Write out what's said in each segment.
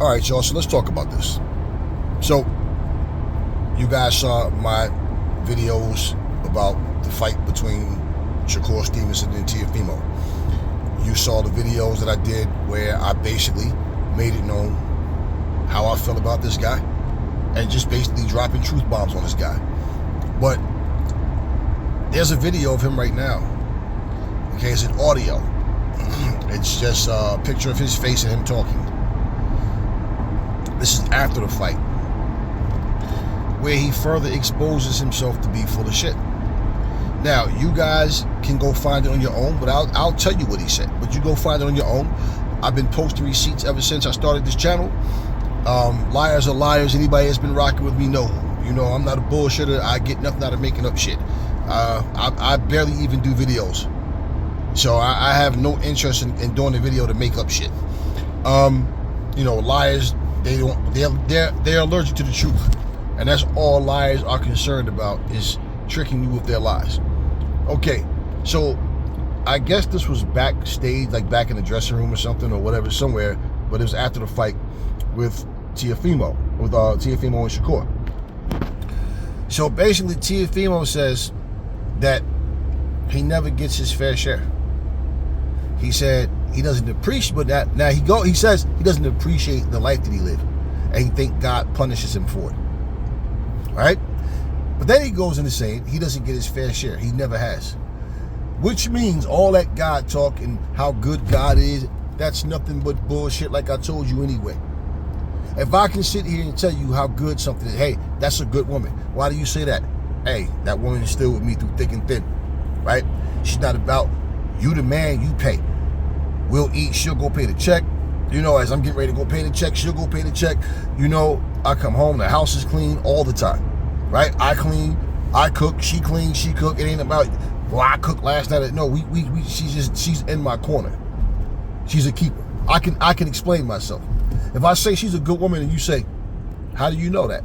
All right, y'all, so let's talk about this. So, you guys saw my videos about the fight between Shakur Stevenson and Teofimo. You saw the videos that I did where I basically made it known how I felt about this guy and just basically dropping truth bombs on this guy. But there's a video of him right now. Okay, it's an audio. It's just a picture of his face and him talking. This is after the fight, where he further exposes himself to be full of shit. Now, you guys can go find it on your own, but I'll tell you what he said. But you go find it on your own. I've been posting receipts ever since I started this channel. Liars are liars. Anybody that's been rocking with me know. You know, I'm not a bullshitter. I get nothing out of making up shit. I barely even do videos. So I have no interest in doing a video to make up shit. You know, liars, they're allergic to the truth. And that's all liars are concerned about, is tricking you with their lies. Okay, so I guess this was backstage, like back in the dressing room or something or whatever, somewhere, but it was after the fight with Teofimo and Shakur. So basically Teofimo says that he never gets his fair share. He said he doesn't appreciate, but he says he doesn't appreciate the life that he lived, and he thinks God punishes him for it. Right? But then he goes into saying he doesn't get his fair share. He never has. Which means all that God talk and how good God is, that's nothing but bullshit, like I told you anyway. If I can sit here and tell you how good something is, hey, that's a good woman. Why do you say that? Hey, that woman is still with me through thick and thin. Right? She's not about you the man, you pay. We'll eat, she'll go pay the check. You know, as I'm getting ready to go pay the check, she'll go pay the check. You know, I come home, the house is clean all the time. Right? I clean, I cook, she clean, she cook. It ain't about, well, I cooked last night. No, she's in my corner. She's a keeper. I can explain myself. If I say she's a good woman and you say, how do you know that?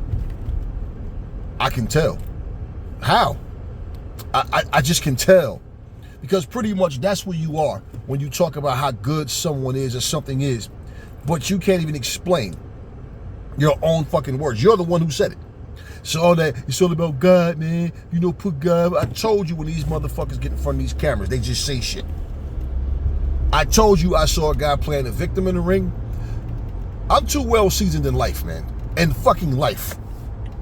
I can tell. How? I just can tell. Because pretty much that's where you are when you talk about how good someone is or something is, but you can't even explain your own fucking words. You're the one who said it. So all that, it's all about God, man. You know, put God. I told you when these motherfuckers get in front of these cameras, they just say shit. I told you I saw a guy playing a victim in the ring. I'm too well seasoned in life, man, and fucking life,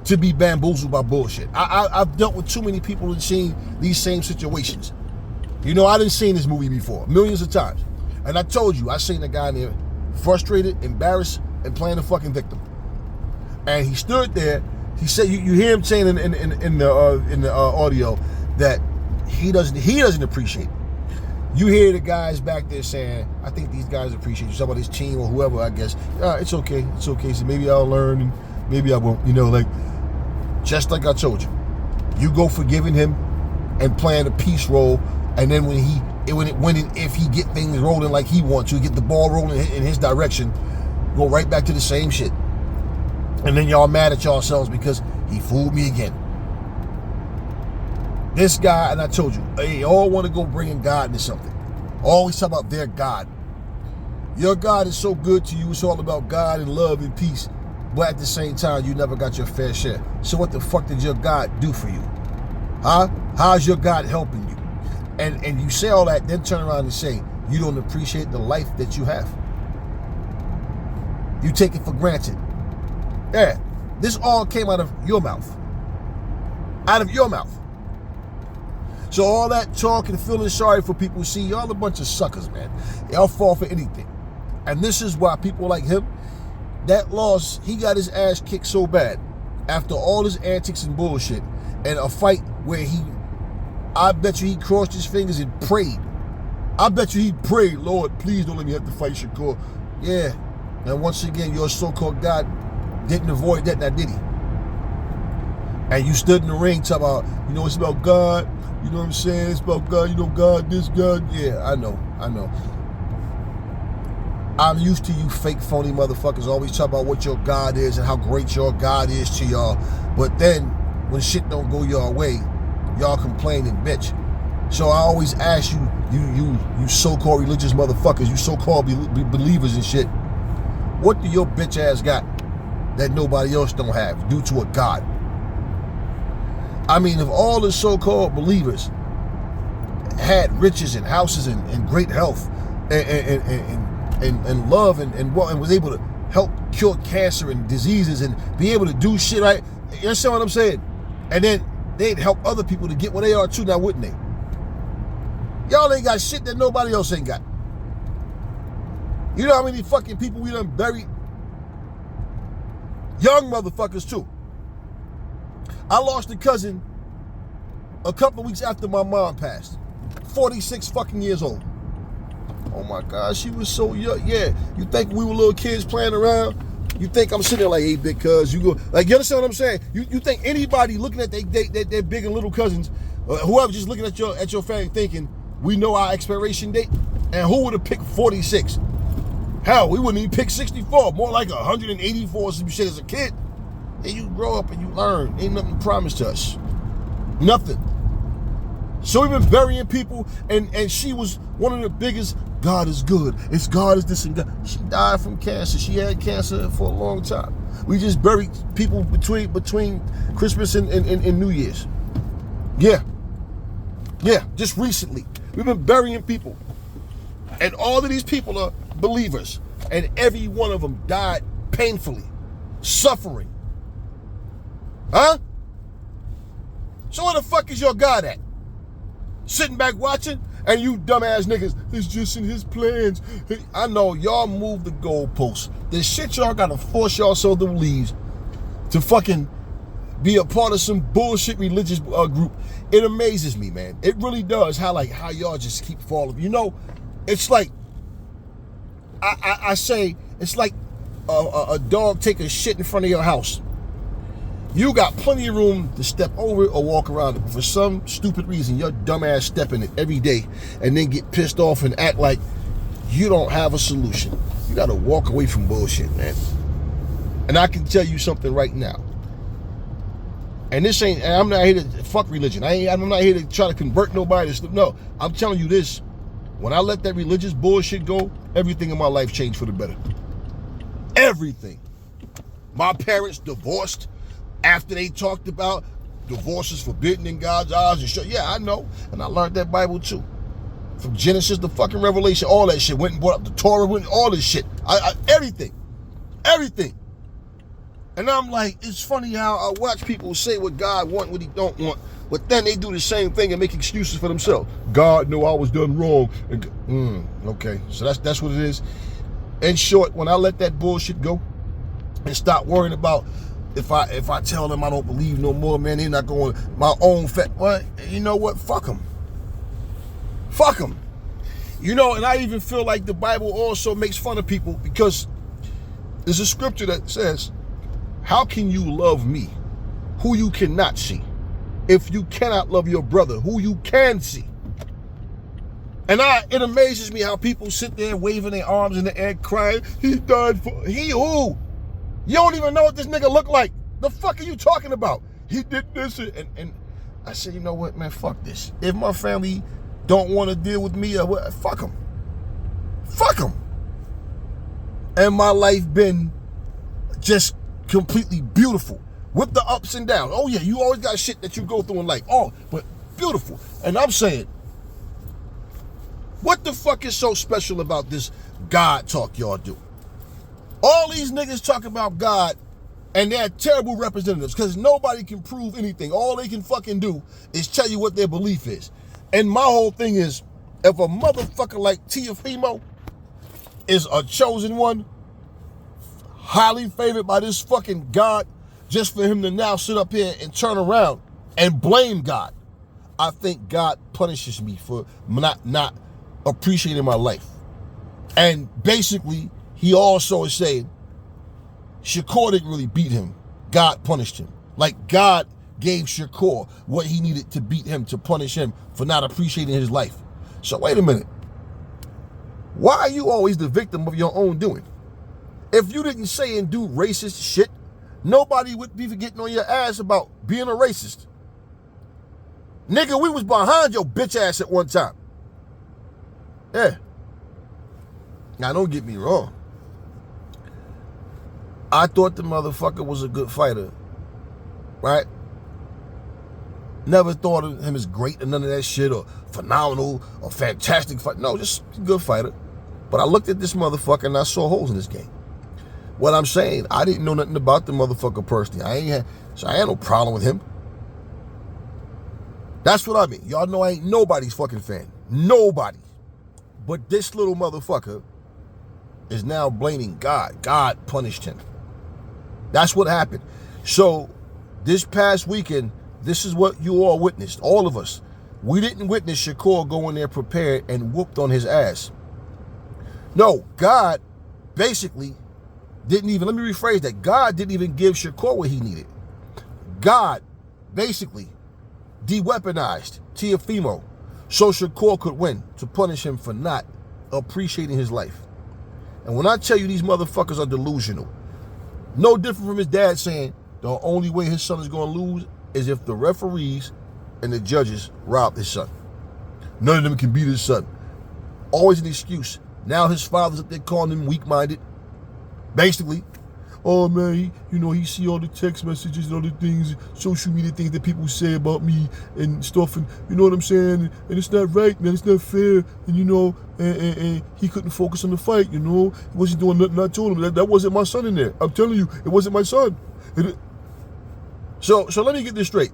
to be bamboozled by bullshit. I've dealt with too many people and seen these same situations. You know, I done seen this movie before, millions of times. And I told you, I seen a guy in there frustrated, embarrassed, and playing a fucking victim. And he stood there. He said, you hear him saying in the audio that he doesn't appreciate it. You hear the guys back there saying, I think these guys appreciate you. Somebody's team or whoever, I guess. It's okay. It's okay. So maybe I'll learn and maybe I won't. You know, like, just like I told you. You go forgiving him and playing a peace role. And then if he get things rolling like he wants to, get the ball rolling in his direction, go right back to the same shit. And then y'all mad at yourselves because he fooled me again. This guy, and I told you, they all want to go bringing God into something. Always talk about their God. Your God is so good to you, it's all about God and love and peace. But at the same time, you never got your fair share. So what the fuck did your God do for you? Huh? How's your God helping you? And you say all that, then turn around and say, you don't appreciate the life that you have. You take it for granted. Yeah, this all came out of your mouth. Out of your mouth. So all that talk and feeling sorry for people, see, y'all a bunch of suckers, man. Y'all fall for anything. And this is why people like him, that loss, he got his ass kicked so bad after all his antics and bullshit, and a fight where I bet you he crossed his fingers and prayed. I bet you he prayed, Lord, please don't let me have to fight Shakur. Yeah. And once again, your so-called God didn't avoid that, now did he? And you stood in the ring talking about, you know, it's about God. You know what I'm saying? It's about God. You know, God, this, God. Yeah, I know. I'm used to you fake, phony motherfuckers always talk about what your God is and how great your God is to y'all. But then, when shit don't go your way, y'all complain and bitch. So I always ask you so-called religious motherfuckers, you so-called believers and shit, What do your bitch ass got that nobody else don't have due to a God? I mean, if all the so-called believers had riches and houses and great health and love and was able to help cure cancer and diseases and be able to do shit, right? You understand what I'm saying? And then they'd help other people to get where they are too, now wouldn't they? Y'all ain't got shit that nobody else ain't got. You know how many fucking people we done buried? Young motherfuckers too. I lost a cousin a couple of weeks after my mom passed. 46 fucking years old. Oh my God, she was so young. Yeah, you think we were little kids playing around? You think I'm sitting there like, hey, big cuz, you go, like, you understand what I'm saying? You think anybody looking at their big and little cousins, whoever just looking at your family thinking, we know our expiration date? And who would have picked 46? Hell, we wouldn't even pick 64, more like 184 or some shit as a kid. And you grow up and you learn. Ain't nothing promised to us. Nothing. So we've been burying people, and she was one of the biggest, God is good. It's God is this and God. She died from cancer. She had cancer for a long time. We just buried people between Christmas and New Year's. Yeah, just recently. We've been burying people. And all of these people are believers. And every one of them died painfully, suffering. Huh? So where the fuck is your God at? Sitting back watching? And you dumbass niggas, it's just in his plans. I know, y'all move the goalposts. The shit y'all gotta force yourself to believe to fucking be a part of some bullshit religious group. It amazes me, man. It really does how y'all just keep falling. You know, it's like, I say, it's like a dog take a shit in front of your house. You got plenty of room to step over it or walk around it, but for some stupid reason, your dumb ass step in it every day and then get pissed off and act like you don't have a solution. You gotta walk away from bullshit, man. And I can tell you something right now. And this ain't, I'm not here to fuck religion. I'm not here to try to convert nobody. No, I'm telling you this. When I let that religious bullshit go, everything in my life changed for the better. Everything. My parents divorced after they talked about divorce is forbidden in God's eyes and shit. Yeah, I know. And I learned that Bible too. From Genesis to fucking Revelation, all that shit. Went and brought up the Torah, all this shit. Everything. Everything. And I'm like, it's funny how I watch people say what God want, what he don't want, but then they do the same thing and make excuses for themselves. God knew I was done wrong. Okay, so that's what it is. In short, when I let that bullshit go and stop worrying about if I tell them I don't believe no more, man, they're not going my own well, you know what? Fuck them. Fuck them. You know, and I even feel like the Bible also makes fun of people because there's a scripture that says, how can you love me, who you cannot see, if you cannot love your brother, who you can see? And it amazes me how people sit there waving their arms in the air crying, he died for, he who? You don't even know what this nigga look like. The fuck are you talking about? He did this and I said, you know what, man, fuck this. If my family don't want to deal with me, fuck them. Fuck them. And my life been just completely beautiful with the ups and downs. Oh yeah, you always got shit that you go through in life. Oh, but beautiful. And I'm saying, what the fuck is so special about this God talk y'all do? All these niggas talk about God and they're terrible representatives because nobody can prove anything. All they can fucking do is tell you what their belief is. And my whole thing is, if a motherfucker like Teofimo is a chosen one, highly favored by this fucking God, just for him to now sit up here and turn around and blame God, I think God punishes me for not appreciating my life. And basically, he also is saying, Shakur didn't really beat him. God punished him. Like God gave Shakur what he needed to beat him, to punish him for not appreciating his life. So wait a minute. Why are you always the victim of your own doing? If you didn't say and do racist shit, nobody would be getting on your ass about being a racist. Nigga, we was behind your bitch ass at one time. Yeah. Now, don't get me wrong. I thought the motherfucker was a good fighter, right? Never thought of him as great or none of that shit, or phenomenal or fantastic fight. No, just a good fighter. But I looked at this motherfucker and I saw holes in this game. What I'm saying, I didn't know nothing about the motherfucker personally. So I had no problem with him. That's what I mean. Y'all know I ain't nobody's fucking fan. Nobody. But this little motherfucker is now blaming God. God punished him. That's what happened. So this past weekend, this is what you all witnessed, all of us. We didn't witness Shakur go in there prepared and whooped on his ass. No, God basically didn't even, let me rephrase that. God didn't even give Shakur what he needed. God basically de-weaponized Teofimo so Shakur could win, to punish him for not appreciating his life. And when I tell you these motherfuckers are delusional, no different from his dad saying the only way his son is going to lose is if the referees and the judges rob his son. None of them can beat his son. Always an excuse. Now his father's up there calling him weak-minded. Basically, oh man, he see all the text messages and all the things, social media things that people say about me and stuff, and you know what I'm saying? And it's not right, man. It's not fair. And and he couldn't focus on the fight. He wasn't doing nothing. I told him that wasn't my son in there. I'm telling you, it wasn't my son. So let me get this straight.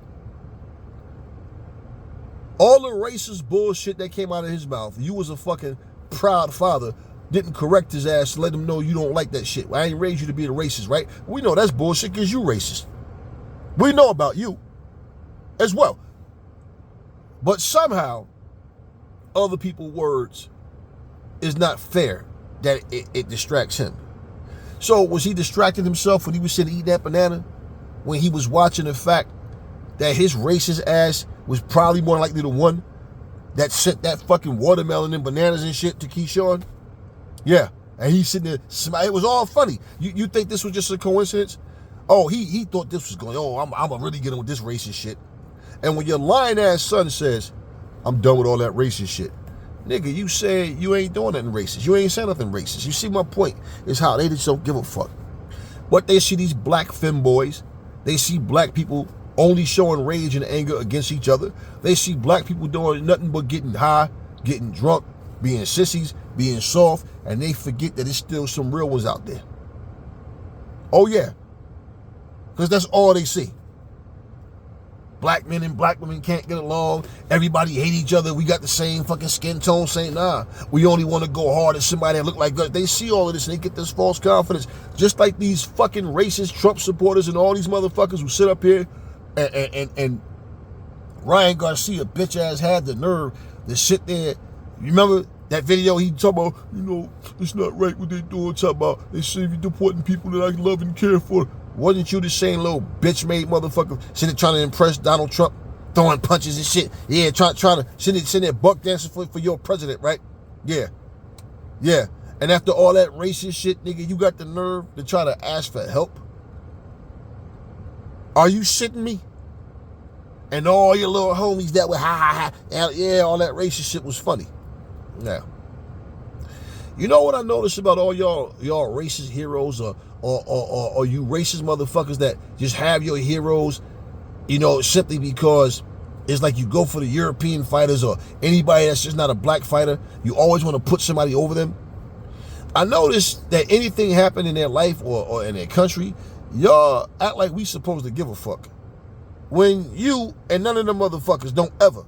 All the racist bullshit that came out of his mouth, you was a fucking proud father, didn't correct his ass to let him know you don't like that shit. I ain't raised you to be a racist, right? We know that's bullshit because you racist. We know about you as well. But somehow, other people's words is not fair that it distracts him. So was he distracting himself when he was sitting eating that banana? When he was watching the fact that his racist ass was probably more likely the one that sent that fucking watermelon and bananas and shit to Keyshawn? Yeah, and he's sitting there smiling. It was all funny. You think this was just a coincidence? Oh, he thought this was going, I'm gonna really get him with this racist shit. And when your lying ass son says, I'm done with all that racist shit, nigga, you said you ain't doing nothing racist. You ain't saying nothing racist. You see my point? Is how they just don't give a fuck. But they see these black femboys. They see black people only showing rage and anger against each other. They see black people doing nothing but getting high, getting drunk, being sissies, being soft, and they forget that there's still some real ones out there. Oh yeah, because that's all they see. Black men and black women can't get along. Everybody hate each other. We got the same fucking skin tone. Saying, nah, we only want to go hard at somebody that look like us. They see all of this and they get this false confidence. Just like these fucking racist Trump supporters and all these motherfuckers who sit up here and Ryan Garcia, bitch ass, had the nerve to sit there. You remember that video he talking about, it's not right what they doing, talking about they say you're deporting people that I love and care for. Wasn't you the same little bitch-made motherfucker sitting trying to impress Donald Trump, throwing punches and shit? Yeah, trying to sitting there buck dancing for your president, right? Yeah. And after all that racist shit, nigga, you got the nerve to try to ask for help? Are you shitting me? And all your little homies that were yeah, all that racist shit was funny. Now, you know what I noticed about all y'all racist heroes or you racist motherfuckers that just have your heroes, simply because it's like you go for the European fighters or anybody that's just not a black fighter, you always want to put somebody over them. I noticed that anything happened in their life or in their country, y'all act like we supposed to give a fuck. When you and none of them motherfuckers don't ever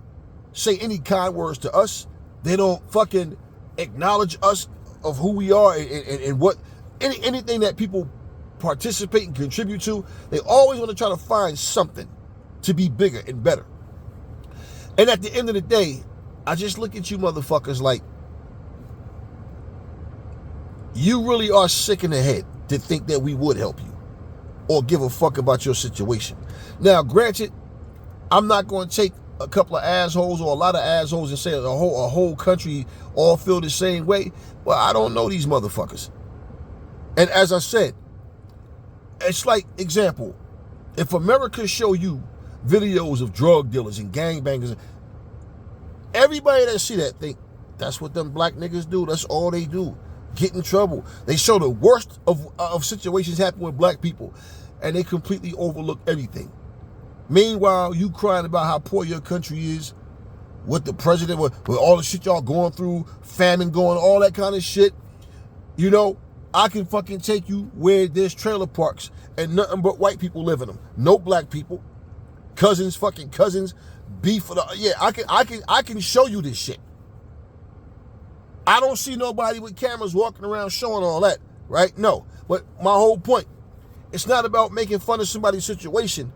say any kind words to us, they don't fucking acknowledge us of who we are and what anything that people participate and contribute to, they always want to try to find something to be bigger and better. And at the end of the day, I just look at you motherfuckers like you really are sick in the head to think that we would help you or give a fuck about your situation. Now, granted, I'm not going to take a couple of assholes or a lot of assholes and say a whole country all feel the same way. Well, I don't know these motherfuckers. And as I said, it's like, example, if America show you videos of drug dealers and gangbangers, everybody that see that think that's what them black niggas do. That's all they do. get in trouble. They show the worst of situations happen with black people, and they completely overlook everything. Meanwhile, you crying about how poor your country is, with the president, with all the shit y'all going through, famine going, all that kind of shit. You know, I can fucking take you where there's trailer parks and nothing but white people live in them. No black people. Cousins, fucking cousins, beef. Yeah, I can show you this shit. I don't see nobody with cameras walking around showing all that, right? No. But my whole point, it's not about making fun of somebody's situation.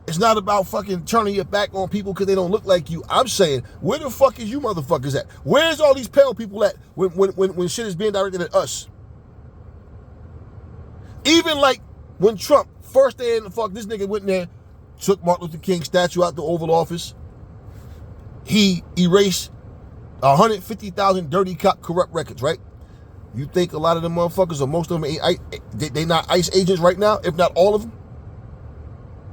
It's not about fucking turning your back on people because they don't look like you. I'm saying, where the fuck is you motherfuckers at? Where's all these pale people at when shit is being directed at us? Even like when Trump, first day in the fuck, this nigga went in there, took Martin Luther King's statue out the Oval Office. He erased 150,000 dirty cop corrupt records, right? You think a lot of them motherfuckers, or most of them, they not ICE agents right now, if not all of them?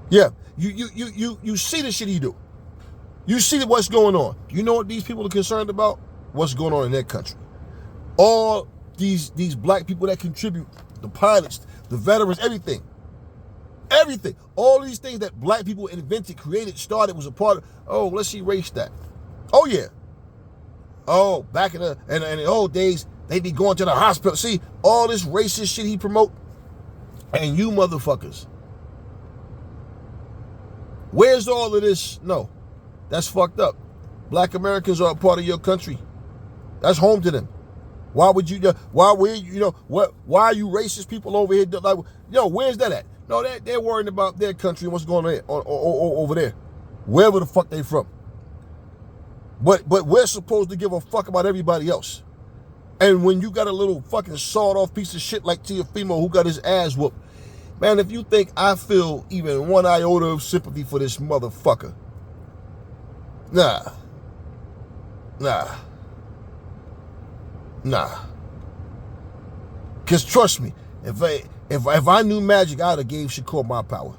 Yeah. You see the shit he do. You see what's going on. You know what these people are concerned about? What's going on in their country. All these black people that contribute, the pilots, the veterans, everything. Everything. All these things that black people invented, created, started, was a part of. Oh, let's erase that. Oh, yeah. Oh, back in the old days, they'd be going to the hospital. See, all this racist shit he promote. And you motherfuckers. Where's all of this? No, that's fucked up. Black Americans are a part of your country. That's home to them. Why are you racist people over here? Like, where's that at? No, they're worrying about their country and what's going on over there, wherever the fuck they from. But we're supposed to give a fuck about everybody else. And when you got a little fucking sawed off piece of shit like Teofimo who got his ass whooped, man, if you think I feel even one iota of sympathy for this motherfucker, nah. Cause trust me, if I knew magic, I'd have gave Shakur my power.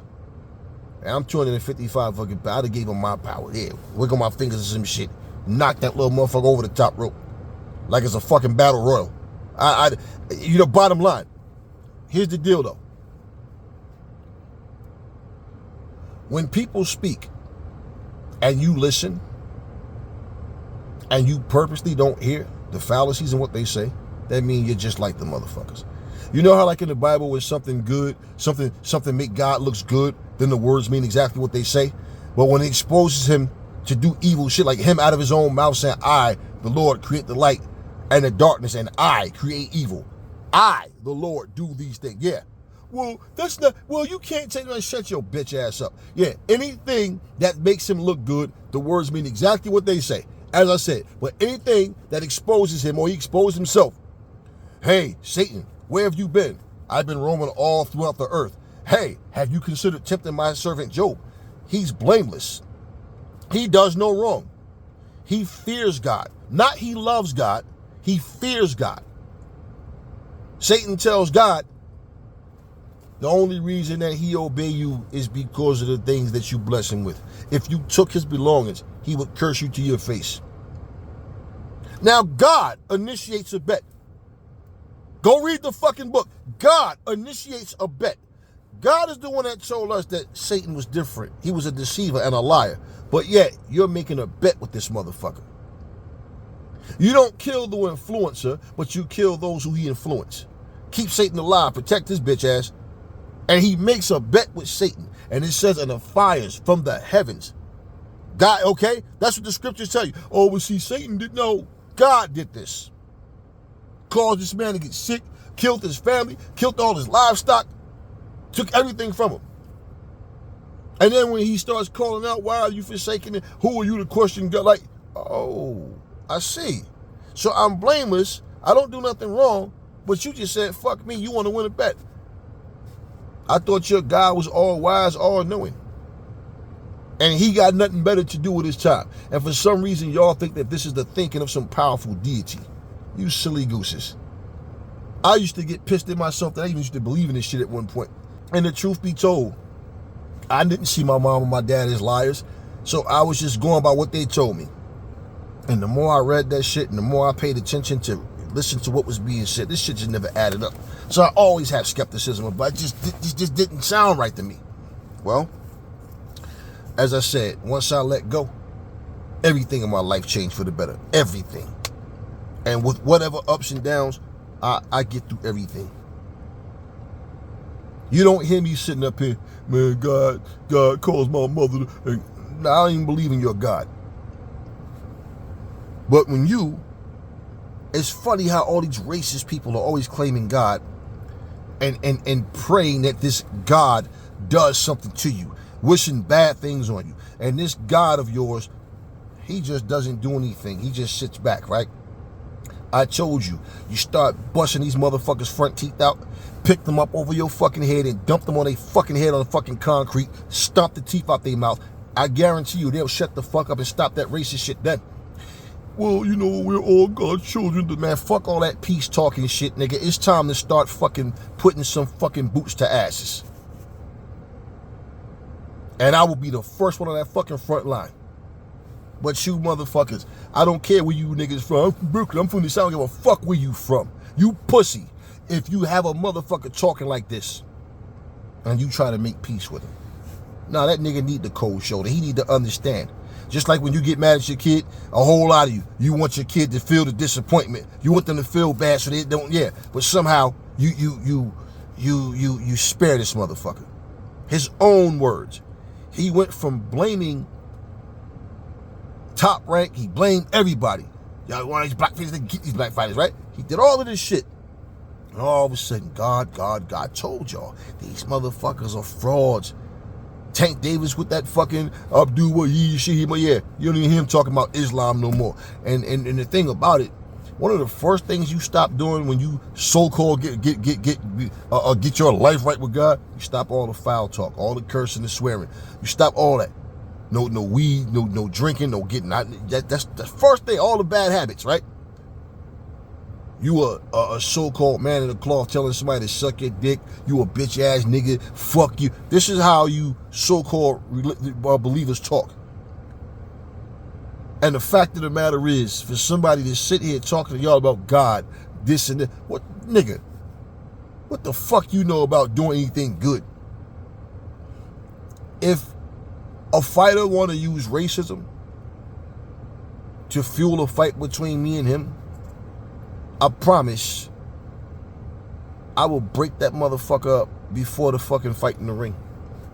And I'm 255 fucking pounds. I'd have gave him my power. Yeah, wiggle my fingers or some shit, knock that little motherfucker over the top rope, like it's a fucking battle royal. Bottom line, here's the deal though. When people speak and you listen and you purposely don't hear the fallacies in what they say, that means you're just like the motherfuckers. You know how like in the Bible when something good, something make God looks good, then the words mean exactly what they say? But when it exposes him to do evil shit, like him out of his own mouth saying, I, the Lord, create the light and the darkness, and I create evil. I, the Lord, do these things. Yeah. Well, you can't take that and shut your bitch ass up. Yeah, anything that makes him look good, the words mean exactly what they say. As I said, but anything that exposes him or he exposed himself. Hey, Satan, where have you been? I've been roaming all throughout the earth. Hey, have you considered tempting my servant Job? He's blameless. He does no wrong. He fears God. Not he loves God. He fears God. Satan tells God, the only reason that he obey you is because of the things that you bless him with. If you took his belongings, he would curse you to your face. Now, God initiates a bet. Go read the fucking book. God initiates a bet. God is the one that told us that Satan was different. He was a deceiver and a liar. But yet, you're making a bet with this motherfucker. You don't kill the influencer, but you kill those who he influenced. Keep Satan alive. Protect his bitch ass. And he makes a bet with Satan. And it says, and the fires from the heavens. God, okay? That's what the scriptures tell you. Oh, but see, Satan didn't know. God did this. Caused this man to get sick, killed his family, killed all his livestock, took everything from him. And then when he starts calling out, why are you forsaking it? Who are you to question God? Like, oh, I see. So I'm blameless. I don't do nothing wrong. But you just said, fuck me, you want to win a bet. I thought your God was all wise, all knowing. And he got nothing better to do with his time. And for some reason, y'all think that this is the thinking of some powerful deity. You silly gooses. I used to get pissed at myself that I even used to believe in this shit at one point. And the truth be told, I didn't see my mom and my dad as liars. So I was just going by what they told me. And the more I read that shit and the more I paid attention to listen to what was being said. This shit just never added up. So I always have skepticism, but it just didn't sound right to me. Well, as I said, once I let go, everything in my life changed for the better. Everything. And with whatever ups and downs, I get through everything. You don't hear me sitting up here, man, God calls my mother. Nah, I don't even believe in your God. But when it's funny how all these racist people are always claiming God and praying that this God does something to you, wishing bad things on you. And this God of yours, he just doesn't do anything. He just sits back, right? I told you, you start busting these motherfuckers' front teeth out, pick them up over your fucking head and dump them on their fucking head on the fucking concrete, stomp the teeth out their mouth. I guarantee you they'll shut the fuck up and stop that racist shit then. Well, you know, we're all God's children. Man, fuck all that peace talking shit, nigga. It's time to start fucking putting some fucking boots to asses. And I will be the first one on that fucking front line. But you motherfuckers, I don't care where you niggas from. I'm from Brooklyn. I'm from the South. I don't give a fuck where you from. You pussy. If you have a motherfucker talking like this and you try to make peace with him. Nah, that nigga need the cold shoulder. He need to understand. Just like when you get mad at your kid, a whole lot of you want your kid to feel the disappointment. You want them to feel bad so they don't, yeah. But somehow you spare this motherfucker. His own words. He went from blaming Top Rank, he blamed everybody. Y'all want these black fighters to get these black fighters, right? He did all of this shit. And all of a sudden, God told y'all, these motherfuckers are frauds. Tank Davis with that fucking Abdul Wahid shit, but yeah, you don't even hear him talking about Islam no more. And the thing about it, one of the first things you stop doing when you so-called get your life right with God, you stop all the foul talk, all the cursing and swearing. You stop all that. No weed, no drinking, no getting out. That's the first thing, all the bad habits, right? You a so-called man in the cloth telling somebody to suck your dick. You a bitch ass nigga. Fuck you. This is how you so-called believers talk. And the fact of the matter is, for somebody to sit here talking to y'all about God, this and that, what nigga? What the fuck you know about doing anything good? If a fighter want to use racism to fuel a fight between me and him, I promise I will break that motherfucker up before the fucking fight in the ring.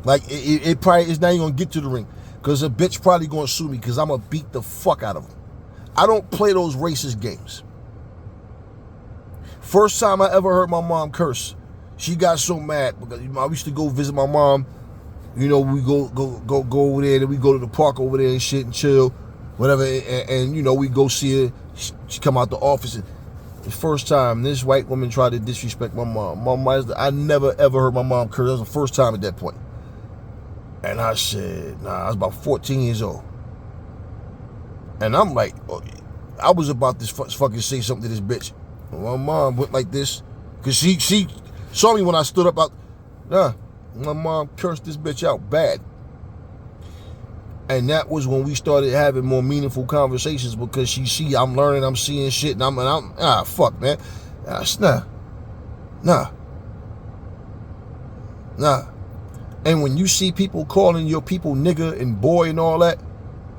Like, it probably is not even going to get to the ring because a bitch probably going to sue me because I'm going to beat the fuck out of him. I don't play those racist games. First time I ever heard my mom curse, she got so mad because I used to go visit my mom. You know, we go over there, then we go to the park over there and shit and chill, whatever. And you know, we go see her. She come out the office. And the first time this white woman tried to disrespect my mom, I never ever heard my mom curse. That was the first time at that point. And I said, nah, I was about 14 years old. And I'm like, oh, I was about to fucking say something to this bitch. My mom went like this, because she saw me when I stood up out. Nah. My mom cursed this bitch out bad. And that was when we started having more meaningful conversations because she see I'm learning, I'm seeing shit, and I'm fuck, man. Nah. And when you see people calling your people nigga and boy and all that,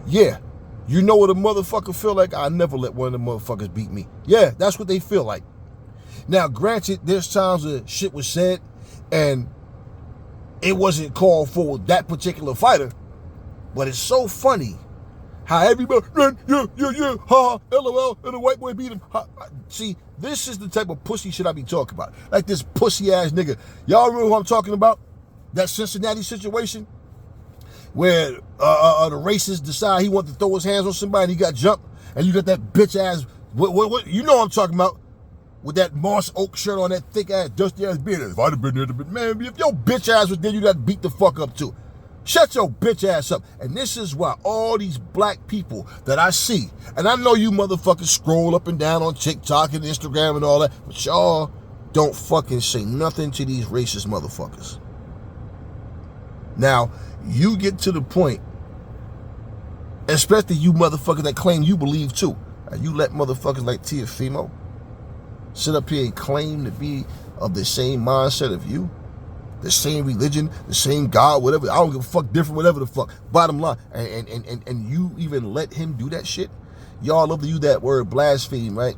yeah, you know what a motherfucker feel like? I never let one of the motherfuckers beat me. Yeah, that's what they feel like. Now, granted, there's times that shit was said and it wasn't called for that particular fighter, but it's so funny how everybody, yeah, ha, LOL, and the white boy beat him. See, this is the type of pussy shit I be talking about. Like this pussy ass nigga. Y'all remember who I'm talking about? That Cincinnati situation where the racist decide he wanted to throw his hands on somebody and he got jumped, and you got that bitch ass, what you know what I'm talking about, with that moss oak shirt on, that thick ass, dusty ass beard. If I'd have been there, man, if your bitch ass was there, you got to beat the fuck up too. Shut your bitch ass up. And this is why all these black people that I see, and I know you motherfuckers scroll up and down on TikTok and Instagram and all that, but y'all don't fucking say nothing to these racist motherfuckers. Now, you get to the point, especially you motherfuckers that claim you believe too, and you let motherfuckers like Teofimo sit up here and claim to be of the same mindset of you, the same religion, the same God, whatever. I don't give a fuck, different, whatever the fuck. Bottom line, and you even let him do that shit? Y'all love to use that word blaspheme, right?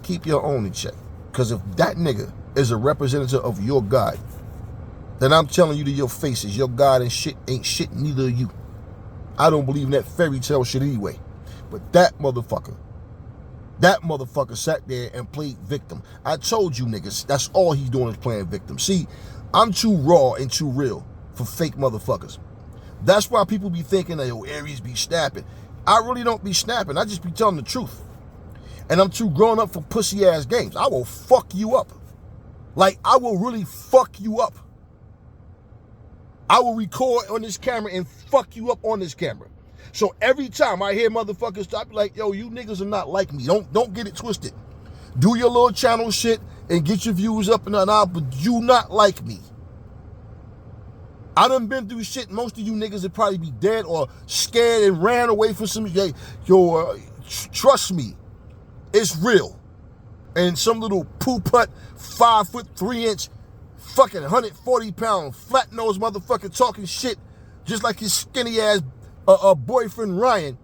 Keep your own in check. Because if that nigga is a representative of your God, then I'm telling you to your faces, your God and shit ain't shit, neither are you. I don't believe in that fairy tale shit anyway. But that motherfucker sat there and played victim. I told you niggas, that's all he's doing is playing victim. See, I'm too raw and too real for fake motherfuckers. That's why people be thinking that, yo, Aries be snapping. I really don't be snapping. I just be telling the truth. And I'm too grown up for pussy ass games. I will fuck you up. Like, I will really fuck you up. I will record on this camera and fuck you up on this camera. So every time I hear motherfuckers stop, like, yo, you niggas are not like me. Don't get it twisted. Do your little channel shit and get your views up and down, but you not like me. I done been through shit. Most of you niggas would probably be dead or scared and ran away from some. Trust me, it's real. And some little poo-putt, 5'3" fucking 140-pound, flat-nosed motherfucker talking shit just like his skinny-ass boyfriend Ryan.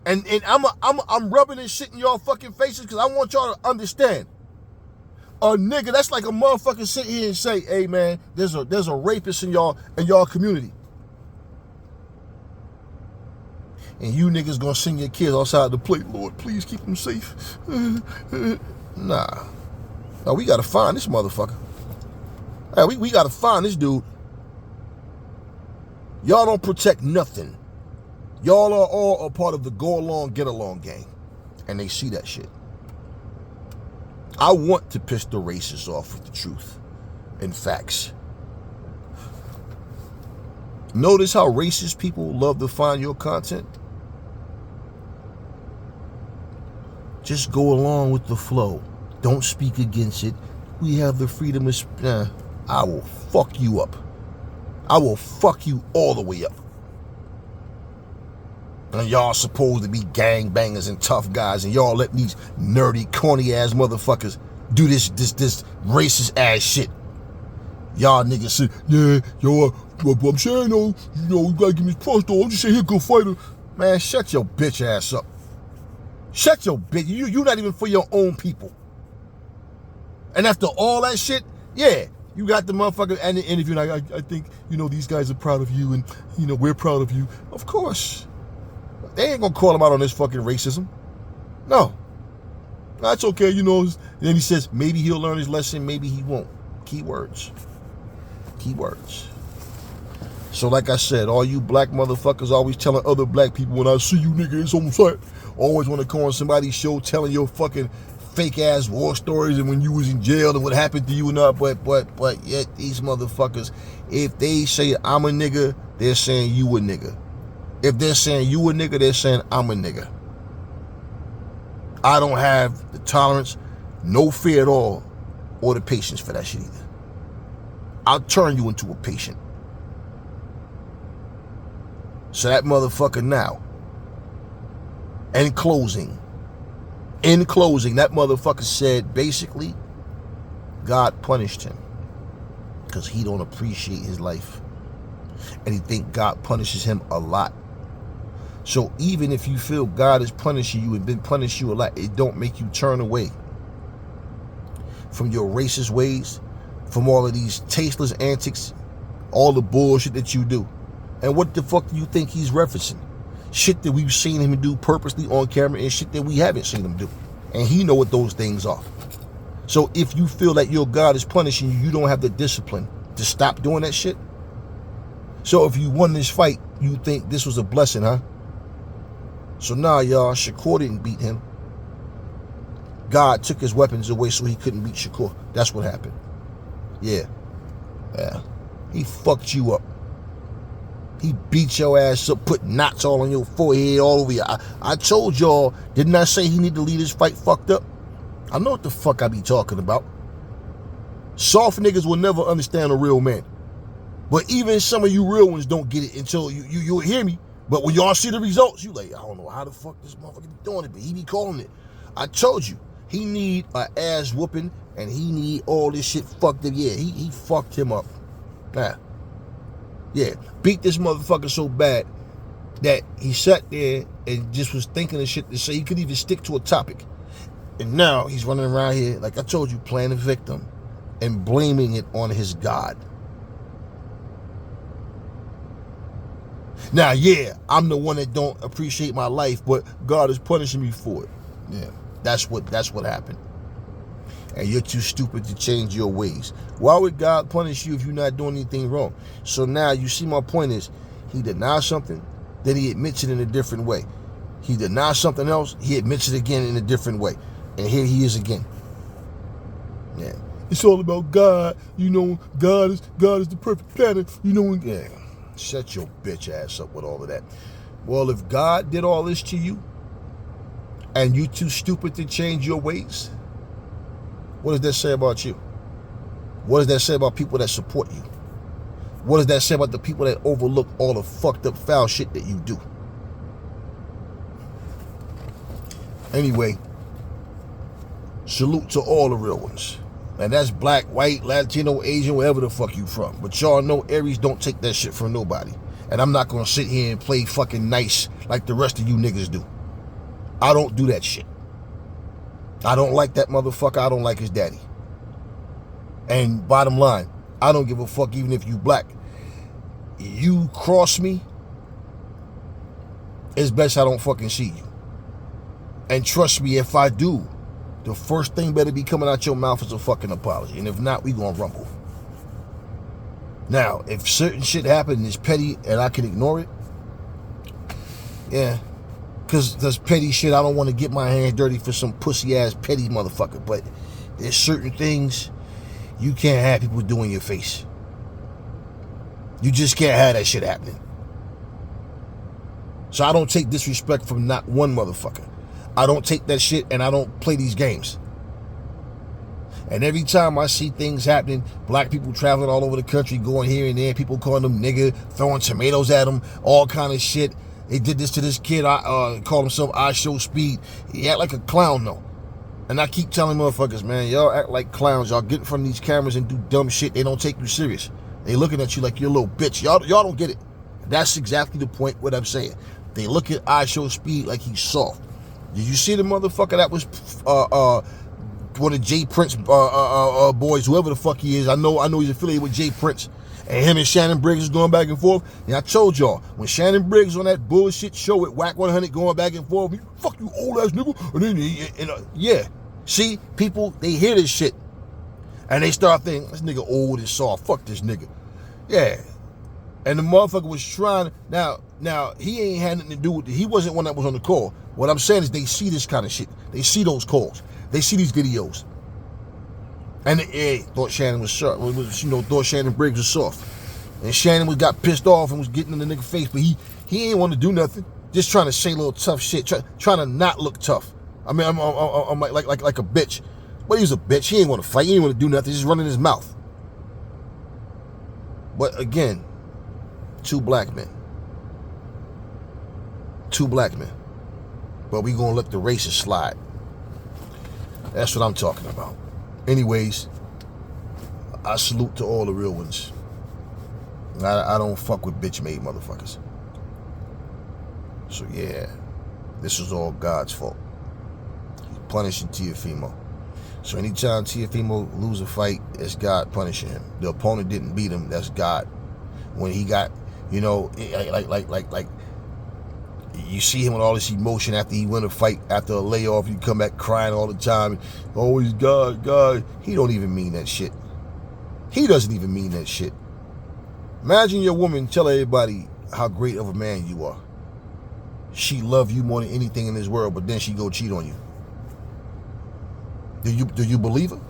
And I'm rubbing this shit in y'all fucking faces because I want y'all to understand. A nigga, that's like a motherfucker sit here and say, hey man, there's a rapist in y'all community. And you niggas gonna send your kids outside the plate, Lord, please keep them safe. Nah. No, we gotta find this motherfucker. Hey, we gotta find this dude. Y'all don't protect nothing. Y'all are all a part of the go along, get along gang. And they see that shit. I want to piss the racists off with the truth and facts. Notice how racist people love to find your content? Just go along with the flow. Don't speak against it. We have the freedom of... I will fuck you up. I will fuck you all the way up. And y'all supposed to be gangbangers and tough guys, and y'all letting these nerdy, corny-ass motherfuckers do this racist-ass shit. Y'all niggas say, yeah, yo, I'm saying, though, you gotta give me trust, though. I'm just saying, here, go fighter. Man, shut your bitch ass up. Shut your bitch. You not even for your own people. And after all that shit, yeah, you got the motherfucker and the interview. I think, these guys are proud of you, and, we're proud of you. Of course. They ain't gonna call him out on this fucking racism. No. That's okay, And then he says, maybe he'll learn his lesson, maybe he won't. Keywords. Keywords. So like I said, all you black motherfuckers always telling other black people, when I see you nigga, it's on sight. Always want to come on somebody's show telling your fucking fake ass war stories and when you was in jail and what happened to you and all, but yet these motherfuckers, if they say I'm a nigga, they're saying you a nigga. If they're saying you a nigga, they're saying I'm a nigga. I don't have the tolerance, no fear at all, or the patience for that shit either. I'll turn you into a patient. So that motherfucker now, in closing, that motherfucker said basically, God punished him because he don't appreciate his life. And he think God punishes him a lot. So even if you feel God is punishing you and been punishing you a lot, it don't make you turn away from your racist ways, from all of these tasteless antics, all the bullshit that you do. And what the fuck do you think he's referencing? Shit that we've seen him do purposely on camera and shit that we haven't seen him do. And he know what those things are. So if you feel that your God is punishing you, you don't have the discipline to stop doing that shit. So if you won this fight, you think this was a blessing, huh? So now, y'all, Shakur didn't beat him. God took his weapons away so he couldn't beat Shakur. That's what happened. Yeah. He fucked you up. He beat your ass up, put knots all on your forehead, all over you. I told y'all, didn't I say he need to lead his fight fucked up? I know what the fuck I be talking about. Soft niggas will never understand a real man. But even some of you real ones don't get it until you'll hear me. But when y'all see the results, you like, I don't know how the fuck this motherfucker be doing it, but he be calling it. I told you, He need an ass whooping, and he need all this shit fucked up. Yeah, he fucked him up. Yeah, beat this motherfucker so bad that he sat there and just was thinking of shit to say. He couldn't even stick to a topic. And now he's running around here, like I told you, playing a victim and blaming it on his God. Now, yeah, I'm the one that don't appreciate my life, but God is punishing me for it. Yeah, that's what happened. And you're too stupid to change your ways. Why would God punish you if you're not doing anything wrong? So now you see my point is, he denies something, then he admits it in a different way. He denies something else, he admits it again in a different way. And here he is again. Yeah. It's all about God. You know, God is the perfect pattern. You know, yeah. Shut your bitch ass up with all of that. Well, if God did all this to you, and you too stupid to change your ways, what does that say about you? What does that say about people that support you? What does that say about the people that overlook all the fucked up foul shit that you do? Anyway, salute to all the real ones. And that's black, white, Latino, Asian, wherever the fuck you from. But y'all know Aries don't take that shit from nobody. And I'm not gonna sit here and play fucking nice like the rest of you niggas do. I don't do that shit. I don't like that motherfucker. I don't like his daddy. And bottom line, I don't give a fuck even if you black. You cross me, it's best I don't fucking see you. And trust me, if I do, the first thing better be coming out your mouth is a fucking apology. And if not, we gonna rumble. Now, if certain shit happen and it's petty and I can ignore it, yeah. Because there's petty shit, I don't want to get my hands dirty for some pussy ass petty motherfucker. But there's certain things you can't have people do in your face. You just can't have that shit happening. So I don't take disrespect from not one motherfucker. I don't take that shit and I don't play these games. And every time I see things happening, black people traveling all over the country, going here and there, people calling them nigga, throwing tomatoes at them, all kind of shit. They did this to this kid, called himself I Show Speed. He act like a clown though. And I keep telling motherfuckers, man, y'all act like clowns. Y'all get in front of these cameras and do dumb shit. They don't take you serious. They looking at you like you're a little bitch. Y'all don't get it. That's exactly the point what I'm saying. They look at I Show Speed like he's soft. Did you see the motherfucker that was one of Jay Prince boys, whoever the fuck he is? I know he's affiliated with Jay Prince. And him and Shannon Briggs is going back and forth. And I told y'all, when Shannon Briggs on that bullshit show at Whack 100 going back and forth, fuck you old ass nigga. And then, yeah. See, people, they hear this shit. And they start thinking, this nigga old and soft. Fuck this nigga. Yeah. And the motherfucker was trying. Now, he ain't had nothing to do with it. He wasn't one that was on the call. What I'm saying is they see this kind of shit. They see those calls. They see these videos. And they thought Shannon was sharp. Thought Shannon Briggs was soft. And Shannon got pissed off and was getting in the nigga face. But he ain't want to do nothing. Just trying to say little tough shit. Trying to not look tough. I mean, I'm like a bitch. But he was a bitch. He ain't want to fight. He ain't want to do nothing. Just running his mouth. But again, two black men. But we gonna let the racist slide. That's what I'm talking about. Anyways, I salute to all the real ones. I don't fuck with bitch-made motherfuckers. So yeah, this is all God's fault. He's punishing Teofimo. So anytime Teofimo lose a fight, it's God punishing him. The opponent didn't beat him, that's God. When he got, like you see him with all this emotion after he win a fight, after a layoff, you come back crying all the time. Always God. He don't even mean that shit. He doesn't even mean that shit. Imagine your woman tell everybody how great of a man you are. She love you more than anything in this world, but then she go cheat on you. Do you believe her?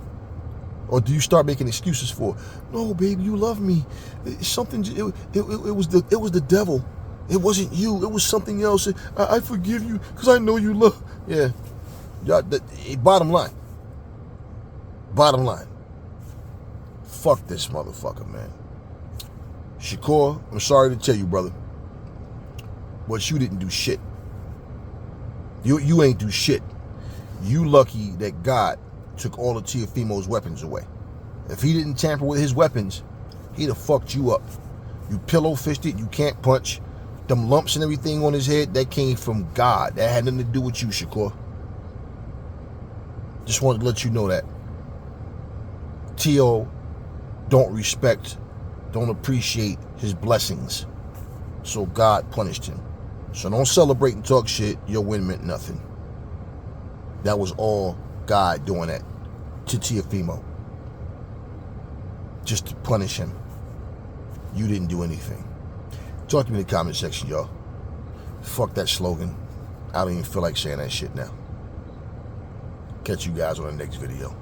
Or do you start making excuses for her? No, baby, you love me. It's something. It was the devil. It wasn't you. It was something else. I forgive you because I know you love. Yeah. Bottom line. Fuck this motherfucker, man. Shakur, I'm sorry to tell you, brother, but you didn't do shit. You ain't do shit. You lucky that God took all of Teofimo's weapons away. If he didn't tamper with his weapons, he'd have fucked you up. You pillow-fisted, you can't punch. Them lumps and everything on his head, that came from God. That had nothing to do with you, Shakur. Just wanted to let you know that. Teo don't respect, don't appreciate his blessings. So God punished him. So don't celebrate and talk shit. Your win meant nothing. That was all God doing that to Teofimo. Just to punish him. You didn't do anything. Talk to me in the comment section, y'all. Fuck that slogan. I don't even feel like saying that shit now. Catch you guys on the next video.